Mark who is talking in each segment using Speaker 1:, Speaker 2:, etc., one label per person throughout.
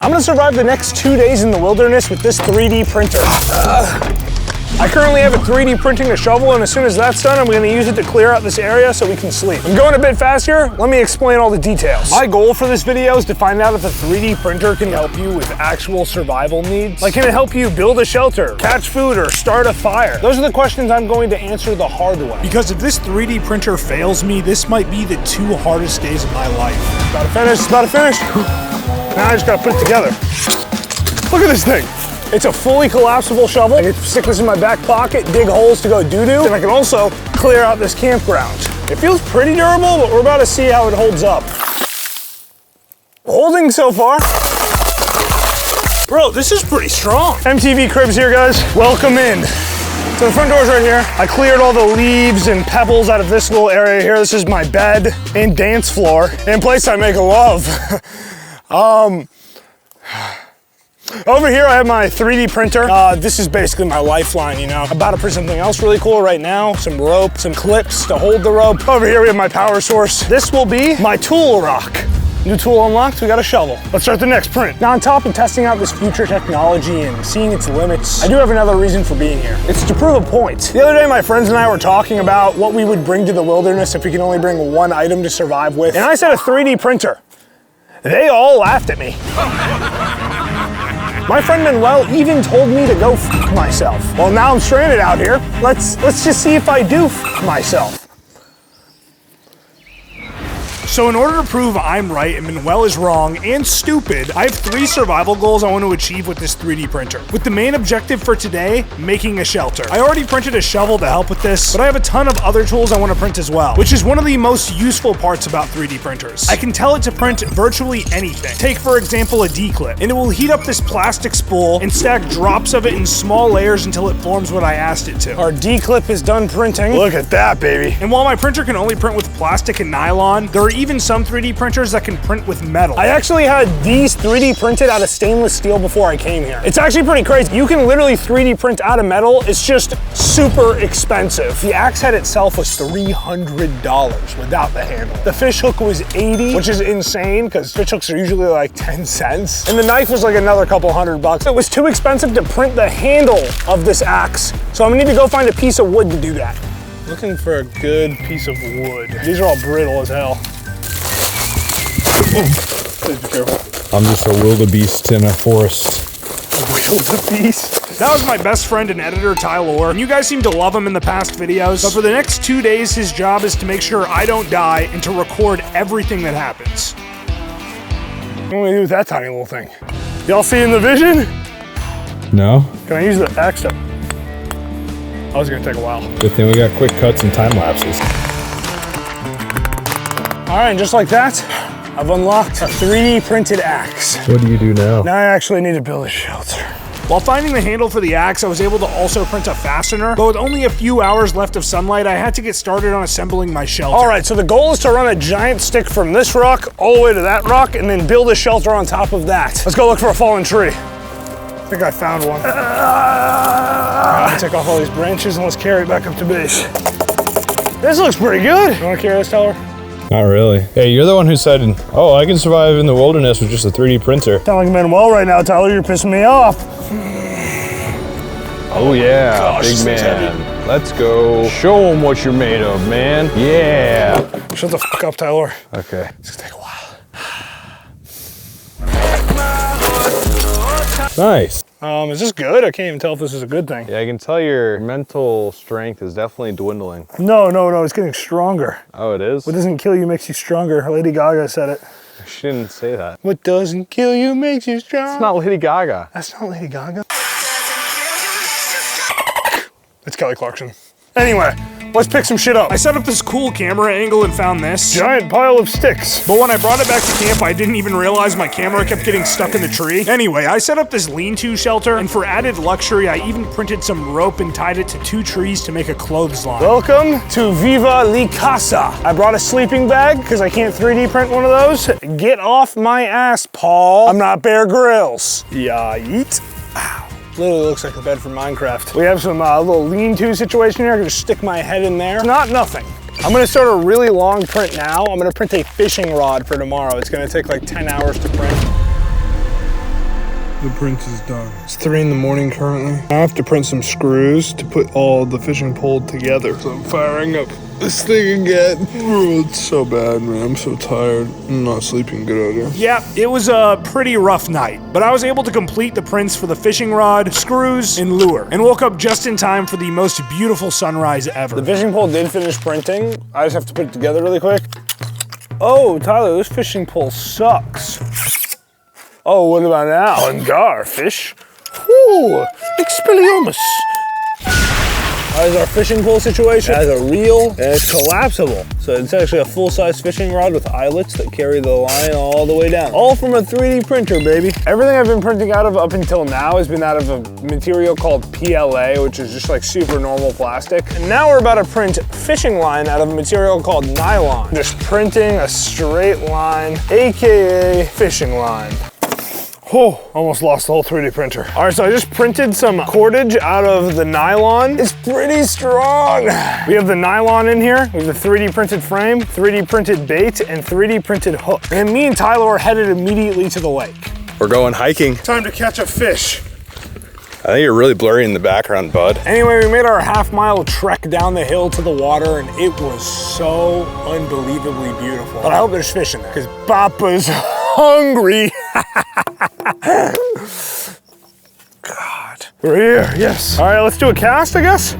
Speaker 1: I'm gonna survive the next 2 days in the wilderness with this 3D printer. I currently have a 3D printing a shovel, and as soon as that's done, I'm gonna use it to clear out this area so we can sleep. I'm going a bit fast here. Let me explain all the details. My goal for this video is to find out if a 3D printer can help you with actual survival needs. Like, can it help you build a shelter, catch food, or start a fire? Those are the questions I'm going to answer the hard way. Because if this 3D printer fails me, this might be the 2 hardest days of my life. About to finish, about to finish. Now I just gotta put it together. Look at this thing. It's a fully collapsible shovel. I can stick this in my back pocket, dig holes to go doo-doo, and I can also clear out this campground. It feels pretty durable, but we're about to see how it holds up. Holding so far. Bro, this is pretty strong. MTV Cribs here, guys. Welcome in. So the front door's right here. I cleared all the leaves and pebbles out of this little area here. This is my bed and dance floor and place I make love. Over here I have my 3D printer. This is basically my lifeline, you know. I'm about to print something else really cool right now. Some rope, some clips to hold the rope. Over here we have my power source. This will be my tool rock. New tool unlocked, we got a shovel. Let's start the next print. Now, on top of testing out this future technology and seeing its limits, I do have another reason for being here. It's to prove a point. The other day, my friends and I were talking about what we would bring to the wilderness if we could only bring one item to survive with. And I said a 3D printer. They all laughed at me. My friend Manuel even told me to go f myself. Well, now I'm stranded out here. Let's just see if I do f myself. So in order to prove I'm right and Manuel is wrong and stupid, I have 3 survival goals I want to achieve with this 3D printer. With the main objective for today, making a shelter. I already printed a shovel to help with this, but I have a ton of other tools I want to print as well, which is one of the most useful parts about 3D printers. I can tell it to print virtually anything. Take, for example, a D-clip, and it will heat up this plastic spool and stack drops of it in small layers until it forms what I asked it to. Our D-clip is done printing. Look at that, baby. And while my printer can only print with plastic and nylon, there are even some 3D printers that can print with metal. I actually had these 3D printed out of stainless steel before I came here. It's actually pretty crazy. You can literally 3D print out of metal. It's just super expensive. The axe head itself was $300 without the handle. The fish hook was $80, which is insane because fish hooks are usually like 10 cents. And the knife was like another couple $100. It was too expensive to print the handle of this axe. So I'm gonna need to go find a piece of wood to do that. Looking for a good piece of wood. These are all brittle as hell. Please be careful.
Speaker 2: I'm just a wildebeest in a forest.
Speaker 1: Wildebeest? That was my best friend and editor, Tyler, and you guys seem to love him in the past videos, but for the next 2 days, his job is to make sure I don't die and to record everything that happens. What do we do with that tiny little thing? Y'all seeing the vision?
Speaker 2: No?
Speaker 1: Can I use the axe to... Oh, it's gonna take a while.
Speaker 2: Good thing we got quick cuts and time lapses.
Speaker 1: All right, and just like that, I've unlocked a 3D printed axe.
Speaker 2: What do you do now?
Speaker 1: Now I actually need to build a shelter. While finding the handle for the axe, I was able to also print a fastener, but with only a few hours left of sunlight, I had to get started on assembling my shelter. All right, so the goal is to run a giant stick from this rock all the way to that rock and then build a shelter on top of that. Let's go look for a fallen tree. I think I found one. Take off all these branches and let's carry it back up to base. This looks pretty good. You wanna carry this, Tyler?
Speaker 2: Not really. Hey, you're the one who said, oh, I can survive in the wilderness with just a 3D printer.
Speaker 1: Sound like Manuel right now, Tyler. You're pissing me off.
Speaker 2: Oh yeah,
Speaker 1: gosh,
Speaker 2: big
Speaker 1: this thing's
Speaker 2: man. Let's go. Show them what you're made of, man. Yeah.
Speaker 1: Shut the fuck up, Tyler.
Speaker 2: Okay.
Speaker 1: It's gonna take a while.
Speaker 2: Nice.
Speaker 1: Is this good? I can't even tell if this is a good thing.
Speaker 2: Yeah, I can tell your mental strength is definitely dwindling.
Speaker 1: No, it's getting stronger.
Speaker 2: Oh, it is?
Speaker 1: What doesn't kill you makes you stronger. Lady Gaga said it.
Speaker 2: She didn't say that.
Speaker 1: What doesn't kill you makes you strong.
Speaker 2: It's not Lady Gaga.
Speaker 1: That's not Lady Gaga. It's Kelly Clarkson. Anyway, let's pick some shit up. I set up this cool camera angle and found this giant pile of sticks. But when I brought it back to camp, I didn't even realize my camera kept getting stuck in the tree. Anyway, I set up this lean-to shelter, and for added luxury, I even printed some rope and tied it to 2 trees to make a clothesline. Welcome to Viva La Casa. I brought a sleeping bag because I can't 3D print one of those. Get off my ass, Paul. I'm not Bear Grylls. Yeet. Ow. Literally looks like a bed from Minecraft. We have some little lean-to situation here. I can just stick my head in there. It's not nothing. I'm gonna start a really long print now. I'm gonna print a fishing rod for tomorrow. It's gonna take like 10 hours to print. The print is done. It's 3 in the morning currently. I have to print some screws to put all the fishing pole together. So I'm firing up this thing again. Oh, it's so bad, man. I'm so tired. I'm not sleeping good out here. Yeah, it was a pretty rough night, but I was able to complete the prints for the fishing rod, screws, and lure, and woke up just in time for the most beautiful sunrise ever.
Speaker 3: The fishing pole did finish printing. I just have to put it together really quick. Oh, Tyler, this fishing pole sucks. Oh, what about now? Angar, fish. Whew, Expelliarmus. That is our fishing pole situation. It has a reel and it's collapsible. So it's actually a full-size fishing rod with eyelets that carry the line all the way down. All from a 3D printer, baby. Everything I've been printing out of up until now has been out of a material called PLA, which is just like super normal plastic. And now we're about to print fishing line out of a material called nylon. Just printing a straight line, AKA fishing line. Oh, almost lost the whole 3D printer. All right, so I just printed some cordage out of the nylon. It's pretty strong. We have the nylon in here. We have the 3D printed frame, 3D printed bait, and 3D printed hook. And me and Tyler are headed immediately to the lake.
Speaker 2: We're going hiking.
Speaker 3: Time to catch a fish.
Speaker 2: I think you're really blurry in the background, bud.
Speaker 3: Anyway, we made our half-mile trek down the hill to the water, and it was so unbelievably beautiful. But I hope there's fish in there, because Papa's hungry. God. We're here, yes. All right, let's do a cast, I guess.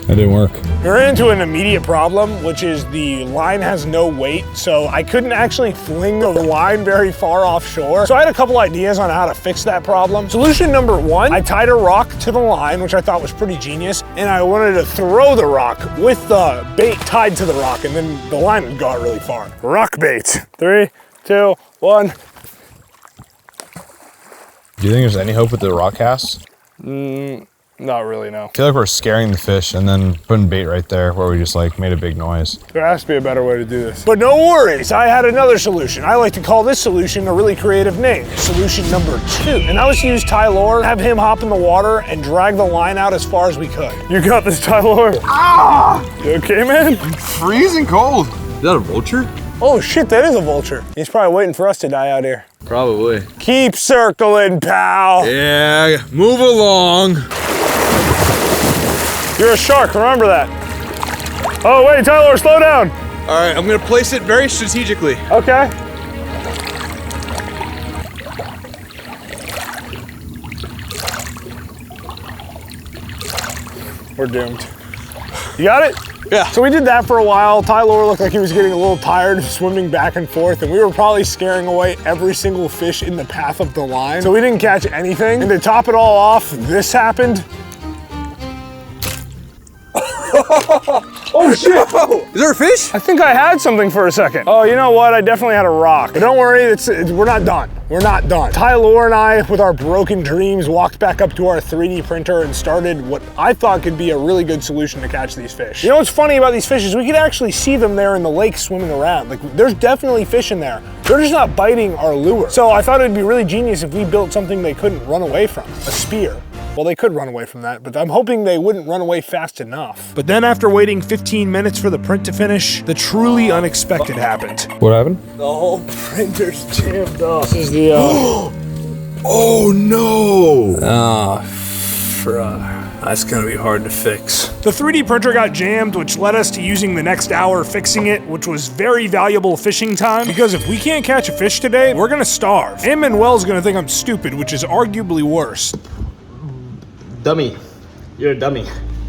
Speaker 2: That didn't work.
Speaker 3: We ran into an immediate problem, which is the line has no weight, so I couldn't actually fling the line very far offshore. So I had a couple ideas on how to fix that problem. Solution number one, I tied a rock to the line, which I thought was pretty genius, and I wanted to throw the rock with the bait tied to the rock, and then the line would go out really far. Rock bait. 3, 2, 1.
Speaker 2: Do you think there's any hope with the rock cast?
Speaker 3: Not really, no.
Speaker 2: I feel like we're scaring the fish and then putting bait right there where we just like made a big noise.
Speaker 3: There has to be a better way to do this. But no worries, I had another solution. I like to call this solution a really creative name. Solution number 2. And that was to use Tyler, have him hop in the water and drag the line out as far as we could. You got this, Tyler. Ah! You okay, man?
Speaker 2: I'm freezing cold. Is that a vulture?
Speaker 3: Oh shit, that is a vulture. He's probably waiting for us to die out here.
Speaker 2: Probably.
Speaker 3: Keep circling, pal.
Speaker 2: Yeah, move along.
Speaker 3: You're a shark, remember that. Oh wait, Tyler, slow down.
Speaker 2: All right, I'm gonna place it very strategically.
Speaker 3: Okay. We're doomed. You got it?
Speaker 2: Yeah.
Speaker 3: So we did that for a while. Tyler looked like he was getting a little tired of swimming back and forth, and we were probably scaring away every single fish in the path of the line. So we didn't catch anything. And to top it all off, this happened. Oh shit!
Speaker 2: Is there a fish?
Speaker 3: I think I had something for a second. Oh, you know what? I definitely had a rock. But don't worry, we're not done. We're not done. Tyler and I, with our broken dreams, walked back up to our 3D printer and started what I thought could be a really good solution to catch these fish. You know what's funny about these fish is we could actually see them there in the lake swimming around. Like, there's definitely fish in there. They're just not biting our lure. So I thought it'd be really genius if we built something they couldn't run away from, a spear. Well, they could run away from that, but I'm hoping they wouldn't run away fast enough.
Speaker 1: But then after waiting 15 minutes for the print to finish, the truly unexpected happened.
Speaker 2: What happened?
Speaker 3: The whole printer's jammed up. This is the,
Speaker 2: Oh no!
Speaker 3: that's gonna be hard to fix.
Speaker 1: The 3D printer got jammed, which led us to using the next hour fixing it, which was very valuable fishing time, because if we can't catch a fish today, we're gonna starve. And Manuel's gonna think I'm stupid, which is arguably worse.
Speaker 4: Dummy. You're a dummy.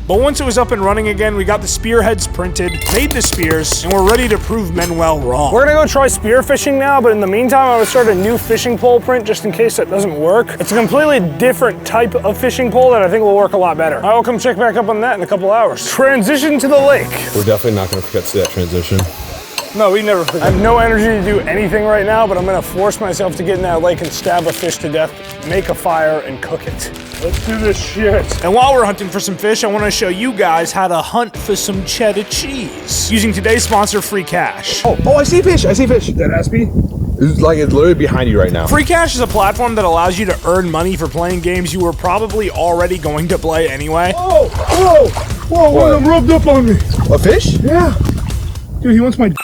Speaker 1: But once it was up and running again, we got the spearheads printed, made the spears, and we're ready to prove Manuel wrong.
Speaker 3: We're gonna go try spear fishing now, but in the meantime, I'm gonna start a new fishing pole print just in case that doesn't work. It's a completely different type of fishing pole that I think will work a lot better. I will come check back up on that in a couple hours. Transition to the lake.
Speaker 2: We're definitely not gonna forget to see that transition.
Speaker 3: No, we never forget. I have no energy to do anything right now, but I'm gonna force myself to get in that lake and stab a fish to death, make a fire, and cook it. Let's do this shit.
Speaker 1: And while we're hunting for some fish, I want to show you guys how to hunt for some cheddar cheese using today's sponsor, Free Cash.
Speaker 2: Oh, I see fish. I see fish. That has to be. It's literally behind you right now.
Speaker 1: Free Cash is a platform that allows you to earn money for playing games you were probably already going to play anyway.
Speaker 3: Whoa, whoa, whoa, one of them rubbed up on me.
Speaker 2: A fish?
Speaker 3: Yeah. Dude, he wants my dick.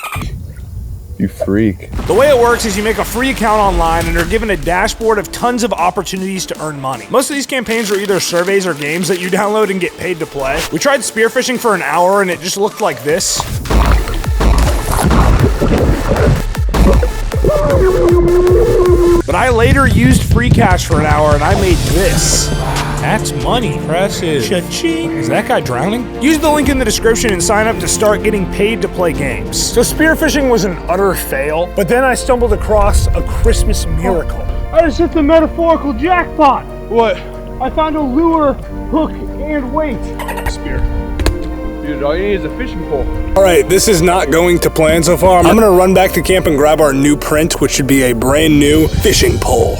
Speaker 2: You freak.
Speaker 1: The way it works is you make a free account online and are given a dashboard of tons of opportunities to earn money. Most of these campaigns are either surveys or games that you download and get paid to play. We tried spearfishing for an hour and it just looked like this. But I later used free cash for an hour and I made this. That's money.
Speaker 2: Impressive.
Speaker 1: Cha-ching. Is that guy drowning? Use the link in the description and sign up to start getting paid to play games.
Speaker 3: So spearfishing was an utter fail, but then I stumbled across a Christmas miracle.
Speaker 1: I just hit the metaphorical jackpot.
Speaker 3: What?
Speaker 1: I found a lure, hook, and weight.
Speaker 3: Spear.
Speaker 2: Dude, all you need is a fishing pole.
Speaker 3: All right, this is not going to plan so far. I'm gonna run back to camp and grab our new print, which should be a brand new fishing pole.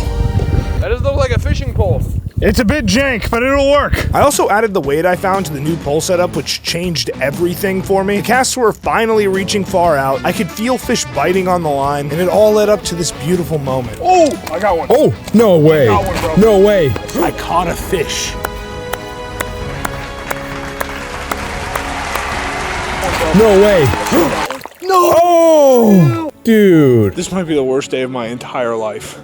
Speaker 2: That does look like a fishing pole.
Speaker 1: It's a bit jank, but it'll work. I also added the weight I found to the new pole setup, which changed everything for me. The casts were finally reaching far out. I could feel fish biting on the line, and it all led up to this beautiful moment.
Speaker 3: Oh, I got one.
Speaker 2: Oh, no way.
Speaker 3: Got one, bro.
Speaker 2: No way.
Speaker 3: I caught a fish.
Speaker 2: No way.
Speaker 3: No!
Speaker 2: Oh, dude.
Speaker 3: This might be the worst day of my entire life.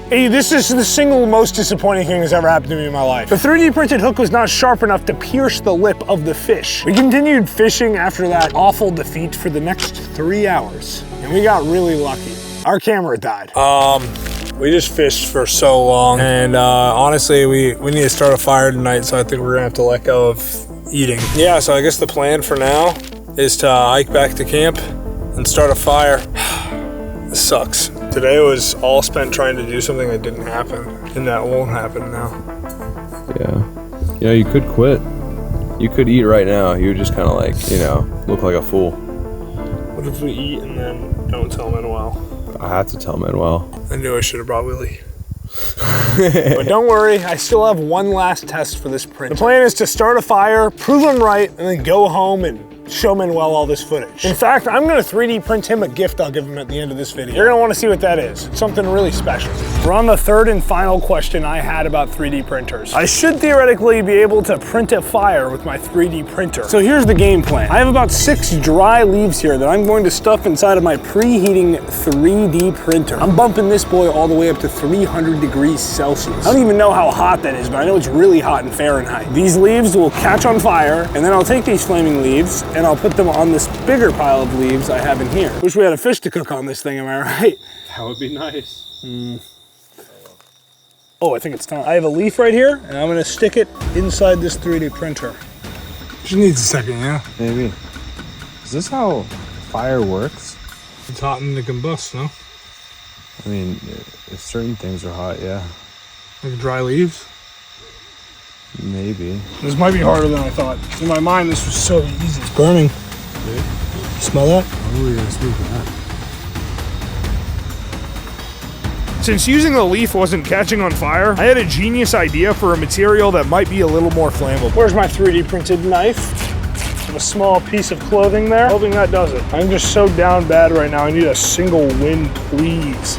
Speaker 3: Hey, this is the single most disappointing thing that's ever happened to me in my life. The 3D printed hook was not sharp enough to pierce the lip of the fish. We continued fishing after that awful defeat for the next 3 hours, and we got really lucky. Our camera died. We just fished for so long, and honestly, we need to start a fire tonight, so I think we're gonna have to let go of eating. Yeah, so I guess the plan for now is to hike back to camp and start a fire. This sucks. Today was all spent trying to do something that didn't happen, and that won't happen now.
Speaker 2: Yeah. You know, you could quit. You could eat right now. You would just kind of like, you know, look like a fool.
Speaker 3: What if we eat and then don't tell Manuel?
Speaker 2: I have to tell Manuel.
Speaker 3: I knew I should have brought Willie. But don't worry, I still have one last test for this print. The plan is to start a fire, prove him right, and then go home and show Manuel all this footage. In fact, I'm gonna 3D print him a gift I'll give him at the end of this video. You're gonna wanna see what that is. It's something really special. We're on the third and final question I had about 3D printers. I should theoretically be able to print a fire with my 3D printer. So here's the game plan. I have about 6 dry leaves here that I'm going to stuff inside of my preheating 3D printer. I'm bumping this boy all the way up to 300 degrees Celsius. I don't even know how hot that is, but I know it's really hot in Fahrenheit. These leaves will catch on fire, and then I'll take these flaming leaves and I'll put them on this bigger pile of leaves I have in here. Wish we had a fish to cook on this thing, am I right?
Speaker 2: That would be nice.
Speaker 3: Oh, I think it's time. I have a leaf right here, and I'm gonna stick it inside this 3D printer. Just needs a second, yeah?
Speaker 2: Maybe. Is this how fire works?
Speaker 3: It's hot and it combusts, no?
Speaker 2: I mean, if certain things are hot, yeah.
Speaker 3: Like dry leaves?
Speaker 2: Maybe.
Speaker 3: This might be harder than I thought. In my mind, this was so easy. It's burning. You smell that?
Speaker 2: Oh, yeah, smell that.
Speaker 1: Since using the leaf wasn't catching on fire, I had a genius idea for a material that might be a little more flammable.
Speaker 3: Where's my 3D printed knife? A small piece of clothing there. Hoping that does it. I'm just so down bad right now. I need a single win, please.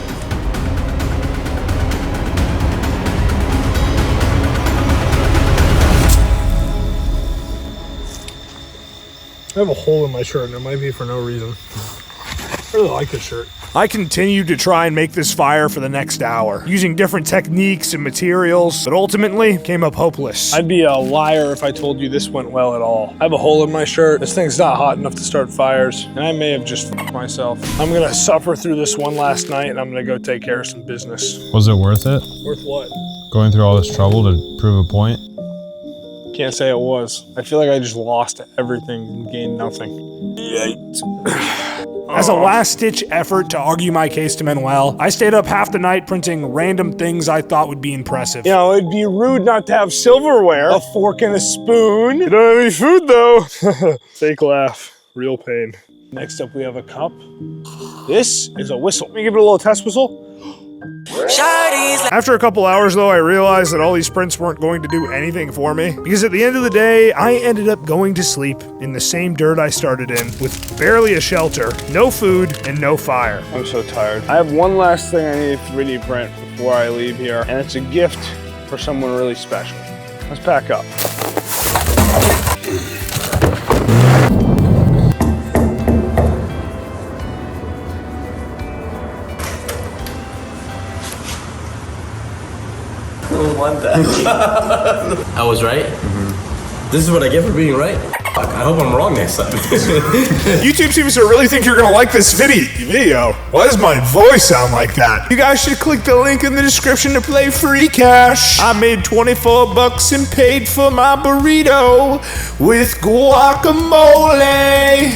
Speaker 3: I have a hole in my shirt, and it might be for no reason. I really like this shirt.
Speaker 1: I continued to try and make this fire for the next hour, using different techniques and materials, but ultimately came up hopeless.
Speaker 3: I'd be a liar if I told you this went well at all. I have a hole in my shirt. This thing's not hot enough to start fires, and I may have just f***ed myself. I'm gonna suffer through this one last night, and I'm gonna go take care of some business.
Speaker 2: Was it worth it?
Speaker 3: Worth what?
Speaker 2: Going through all this trouble to prove a point?
Speaker 3: Can't say it was. I feel like I just lost everything and gained nothing. Yikes.
Speaker 1: As a last-ditch effort to argue my case to Manuel, I stayed up half the night printing random things I thought would be impressive.
Speaker 3: You know, it'd be rude not to have silverware, a fork and a spoon. You don't have any food though. Fake laugh, real pain. Next up we have a cup. This is a whistle. Let me give it a little test whistle.
Speaker 1: After a couple hours though, I realized that all these prints weren't going to do anything for me, because at the end of the day, I ended up going to sleep in the same dirt I started in, with barely a shelter, no food, and no fire.
Speaker 3: I'm so tired. I have one last thing I need to 3D print before I leave here, and it's a gift for someone really special. Let's pack up.
Speaker 4: don't want that. I was right? This is what I get for being right? Fuck, I hope I'm wrong next time.
Speaker 1: YouTube seems to really think you're gonna like this video. Why does my voice sound like that? You guys should click the link in the description to play free cash. I made 24 bucks and paid for my burrito with guacamole.